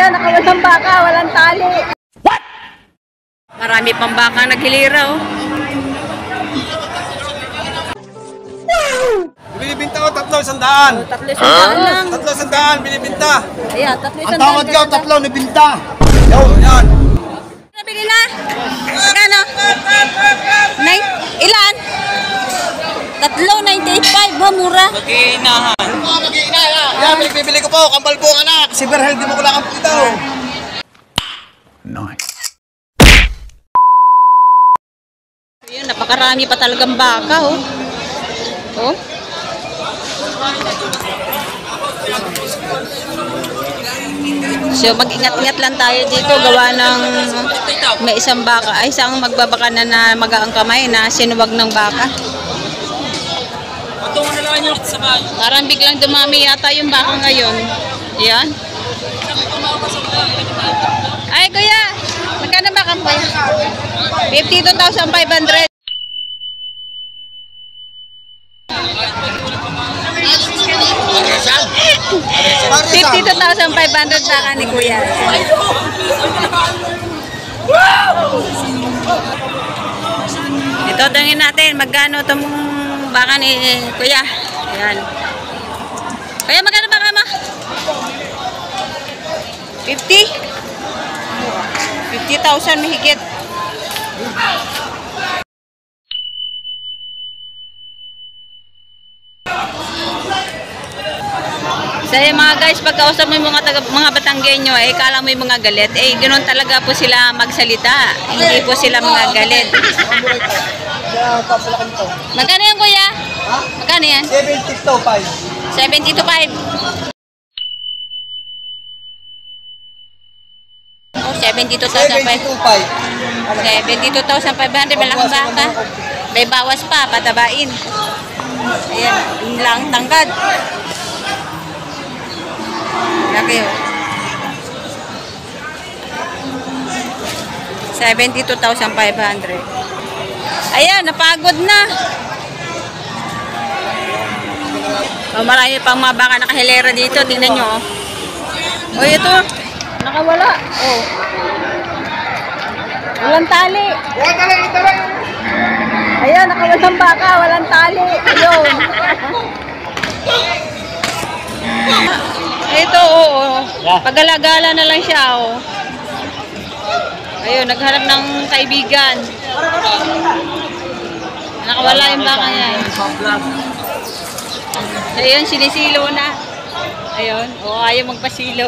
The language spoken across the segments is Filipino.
Ayan, nakawalang baka, walang tali. What? Marami pang baka naghilira, oh. Binibinta ko 300. 300 lang. 300 binibinta. Ayan, 300. Ang tawad ka, 3 na binta. Yan. Nabili na? Magkano? Ilan? 3,985 ba? Mura. Mag-iinahan. Yan, bibili ko po. Kambal po anak. Si Berhel, di mo ko lang ang pito. Nice. Ayan, napakarami pa talagang baka, oh. Oh. So mag-ingat-ingat lang tayo dito, gawa ng may isang baka, ay isang magbabaka na magaang kamay na sinuwag ng baka. Parang biglang dumami yata yung baka ngayon. Ayan. Ay kuya, magkano baka po? 52,500. 52,500 baka ni kuya. Ito, tangin natin, magkano itong baka ni kuya. Ayan. Kuya, magkano baka ma? 50? 50,000 mahigit. So mga guys, pagkausap mo yung mga Batanggenyo, kala mo yung mga galit, ganoon talaga po sila magsalita. Hindi po sila mga galit. Magkano yan kuya? Magkano yan? 72,500. 72,500. Oh, 72,500. 72,500, malaking baka. May bawas pa, patabain. Ayan, yung lang tangkad. Laki, oh. 72,500. Ayan, napagod na. Oh, marami pang mga baka nakahilera dito. Tingnan nyo, oh. Oh, ito. Nakawala. Oh. Walang tali. Ayan, nakawalang baka. Walang tali. Ayun. Ito, oo. Pagalagala na lang siya, oh. Ayun, naghanap ng kaibigan. Nakawala yung baka niya. Ayun, sinisilo na. Ayun, oh, ayaw magpasilo.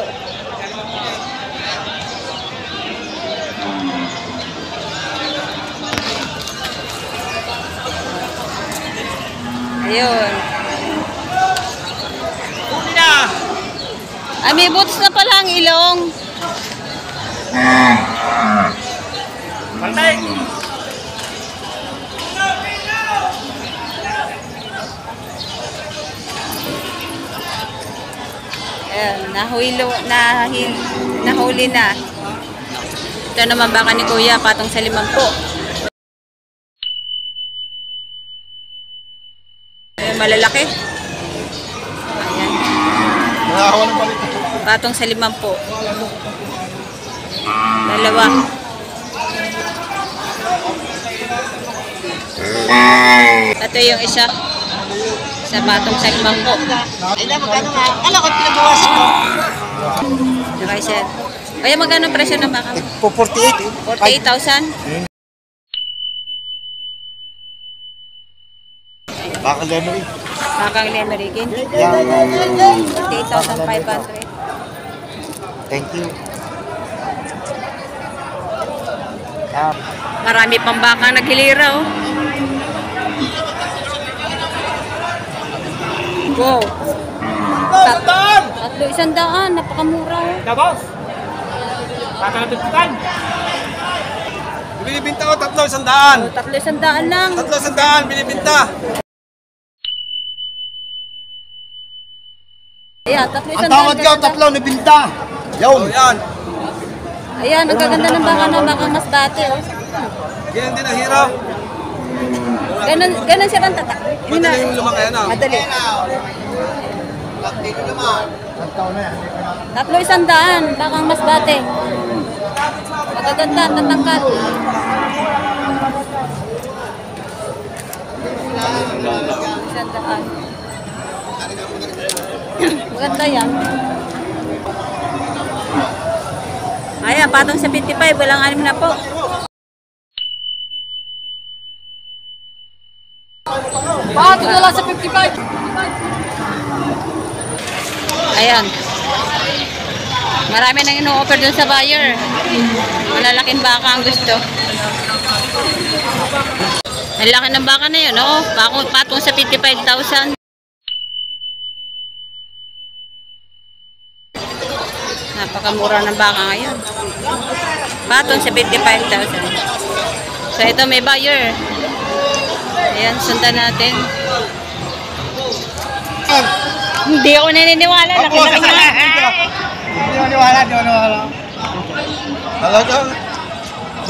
Ayun. Ay, may boots na pala ang ilong. Pantay! Ayan, nahuli na. Ito naman baka ni kuya, patong sa 50. Ayan, malalaki. Ayan. Patong sa 50. Dalawa. Ito yung isa. Sa patong sa 50. Ay na, magkano nga? Kala ko pinabawasan mo. Okay, sir. Kaya magkano presyo ng baka? 48. 48,000? Bakal Lemery. Bakang Lemerikin? Yan. 48,500. Thank you. Marami pang baka naghilira, oh. Wow. 300, napakamura, oh. Dabos! Tatalatutukan! Binibinta ko 300. 300 lang. 300 binibinta. Ayan, 300. Ang tawad ka, 3 na binta. Yan. Ayan, ang gaganda ng baka na baka mas bate, oh. Ganyan din ang hiraw. Ganun siya kang tatak. Madali yung lumaki yan, ah. Madali. Dito naman. Tatlo 100, bakang mas bate. Magaganda, tatangkat. Sandaan. Maganda yan. Ayan, patong sa 55, walang 6 na po. Patong na lang sa 55. Ayan. Marami nang ino-offer dun sa buyer. Malalaking baka ang gusto. Ang laki ng baka na yun, oh. Patong sa 55,000. Napakamura ng baka ngayon. Patong sa 55,000. So ito may buyer. Ayan, sundan natin. Hindi ako naniniwala. Laki-laki nga. Di maniwala. Talaga.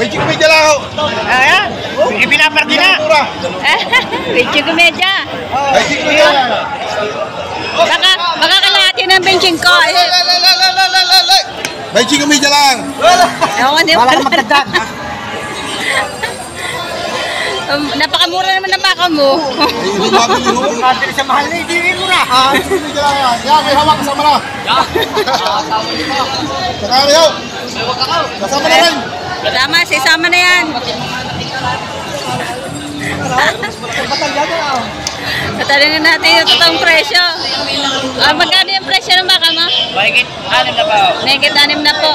Medyo lang ako. Ayan. Ipinaparti na. Benching komedya. Medyo Baka kalahati ng benching ko. Medyo kumidya lang. Ewan, di Wala kang magdagdag. napakamura naman ng baka mo. Pati sa mahal na, hindi mo na. Kumidya lang yan. Yan, may hawak kasama na. Saka na yun. Kasama na rin. Sama, sisama na yan. Patalingin natin yung totoong presyo. Magkano yung presyo ng baka mo? Mahigit 6 na ba? Mahigit 6 na po.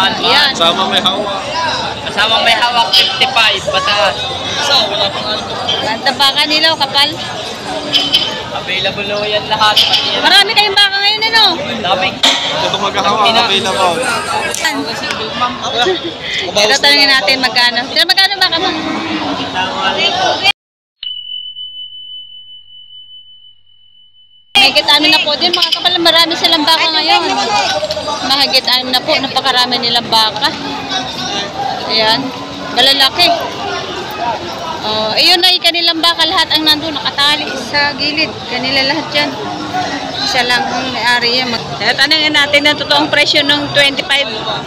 Yan. Sama may hawak. Kasama may hawak 55. Bataan. Ganda baka nila, kapal. Available na yan lahat. Pati yan. Marami kayong baka ngayon, ano? Dami. Ito maghahawak. Available. Ito tanongin natin magkano. Pero magkano baka mo? Mahigit 6 na po din, mga kapal, marami silang baka ngayon. Mahigit 6 na po, napakarami nilang baka. Ayan, malalaki. Iyon ay kanilang baka, lahat ang nandun, nakatali sa gilid. Kanila lahat yan. Isa lang ang may-ari yan. Tanungin natin ang totoong presyo ng 25.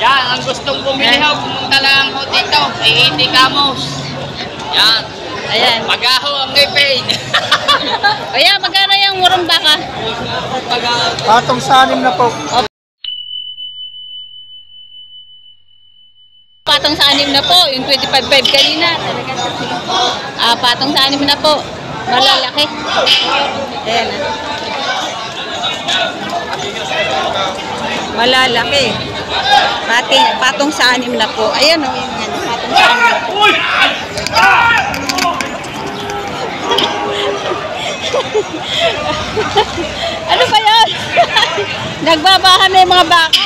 Yan, ang gustong bumili ho, pumunta lang ho dito. May 80 kamos. Yan. Ayan. Magaho ang ngipin. Ayan, magkano yung murong baka? Patong sa 6 na po. Patong sa 6 na po, yung 25.5 kanina. Patong sa 6 na po. Malalaki. Ayan. Malalaki. Patong sa 6 na po. Ayan o. Patong sa 6 na po. Ano ba yan? Nagbabahan na yung mga baka.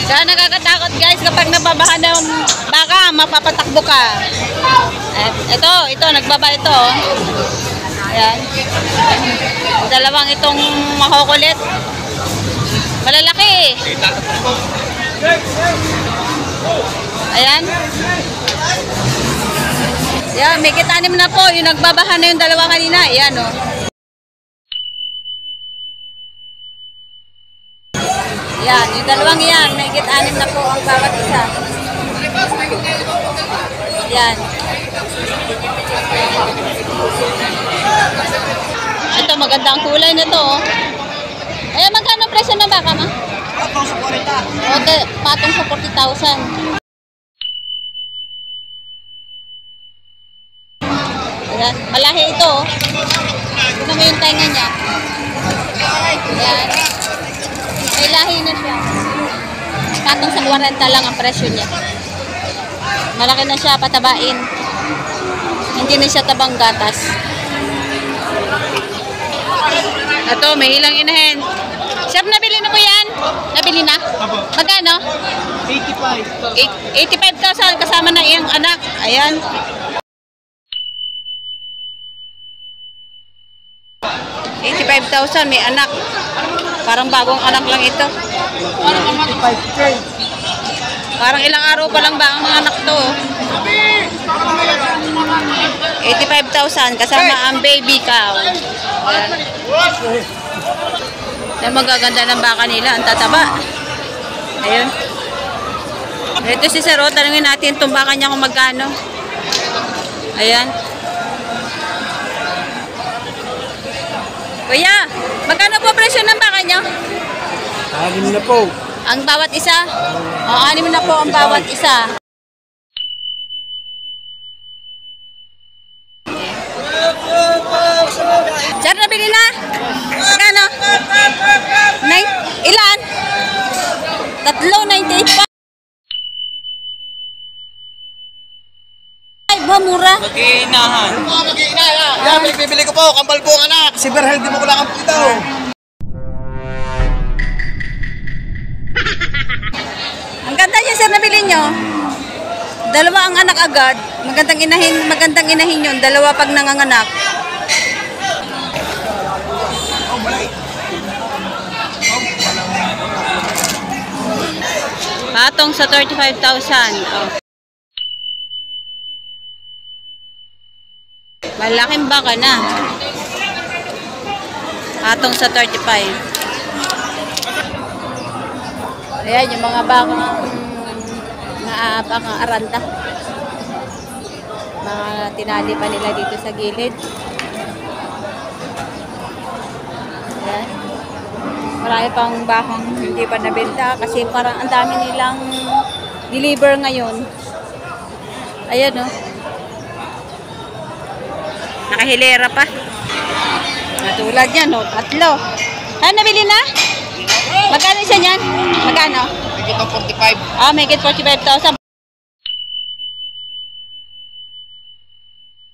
Kaya nakakatakot guys kapag nababahan ng baka, mapapatakbo ka. Ito, nagbaba ito. Ayan. Dalawang itong makukulit. Malalaki. Ayan. Ayan, may kitanim na po. Yung nagbabahan na yung dalawa kanina. Ayan o. Yan, yung dalawang yan, may anim na po ang bawat isa. Yan. Ito, maganda ang kulay nito. Oh. Ayan, magkano presyo ng baka, ma? Patong sa 40. Okay, patong sa 40,000. Ayan, malahi ito. Oh. Tignan mo yung tainga niya. Ayan. May lahi na siya. Patong sa 40 lang ang presyo niya. Malaki na siya, patabain. Hindi na siya tabang gatas. Ito, may ilang inahin. Sir, nabili na po yan? Nabili na? Magkano? 85. 85,000 kasama na iyang anak. Ayan. 85,000 may anak. Parang bagong anak lang ito. 85K. Parang ilang araw pa lang ba ang mga anak to? 85,000 kasama ang baby cow. Ayan. Yung magaganda ng baka nila, ang tataba. Ayun. Ito si Sir, tanungin natin itong baka niya kung magkano. Ayan. Kuya, magkano po presyo ng baka niyo? 6 na po. Ang bawat isa? O, 6 na po ang bawat isa. Sir, nabili na? Magkano? Ilan? 398 pa. Ay, mura. Mag-iinahan. Yan, pinagbibili ko po. Kambal po ang anak. Si Berhel, di mo ko lang ang ito. Ang ganda niya, sir, nabili nyo. Dalawa ang anak agad. Magandang inahin yun. Dalawa pag nanganganak. Patong sa 35,000. Oh. Malaking baka na. Patong sa 35. Ayan, yung mga bakang bakang aranda. Mga tinali pa nila dito sa gilid. Ayan. Marami pang bakang hindi pa nabenta kasi parang ang dami nilang deliver ngayon. Ayan, oh. Nakahilera pa. Natulad yan, oh. 3. Ano, nabili na? Magkano isa niyan? Magkano? May ito 45. Ah, may get 45,000.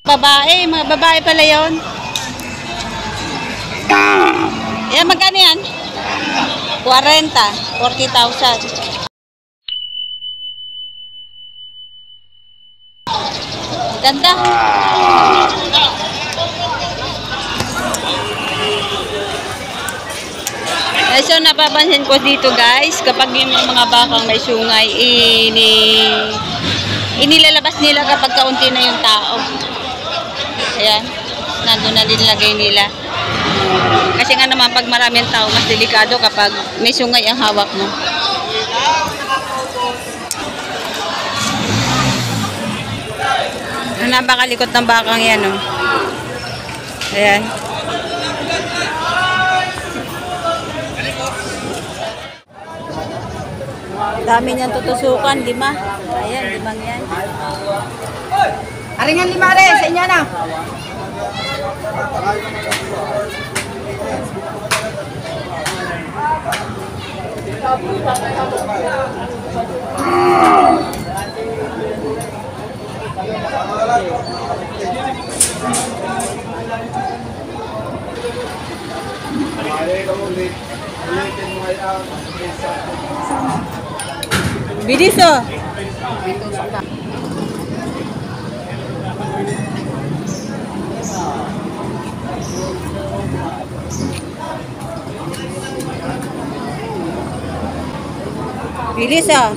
Babae, mga babae pala yun. Yan, magkano yan? 40. 40,000. Ganda. So, napapansin ko dito guys, kapag yung mga bakang may sungay, inilalabas nila kapag kaunti na yung tao. Ayan, nandun na nilagay nila. Kasi nga naman, pag maraming tao, mas delikado kapag may sungay ang hawak mo. Napakalikot ng bakang yan, oh. Ayan. Dami niyang tutusukan, 5. Ayan, 5 yan. Aringan 5 rin, sa inyo na. Bilis, oh. Bilis, oh.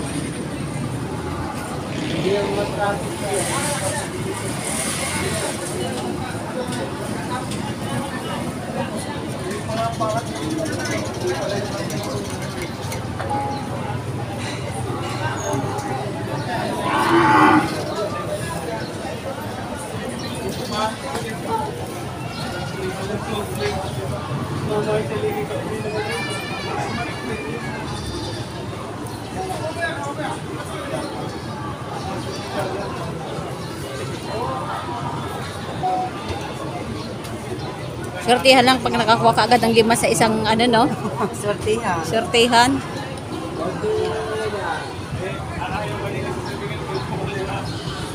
Swertihan lang pag nakakuha ka agad ng 5 sa isang ano, no? Sortihan. Swertihan.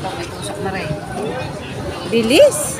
May tusok na rin. Bilis.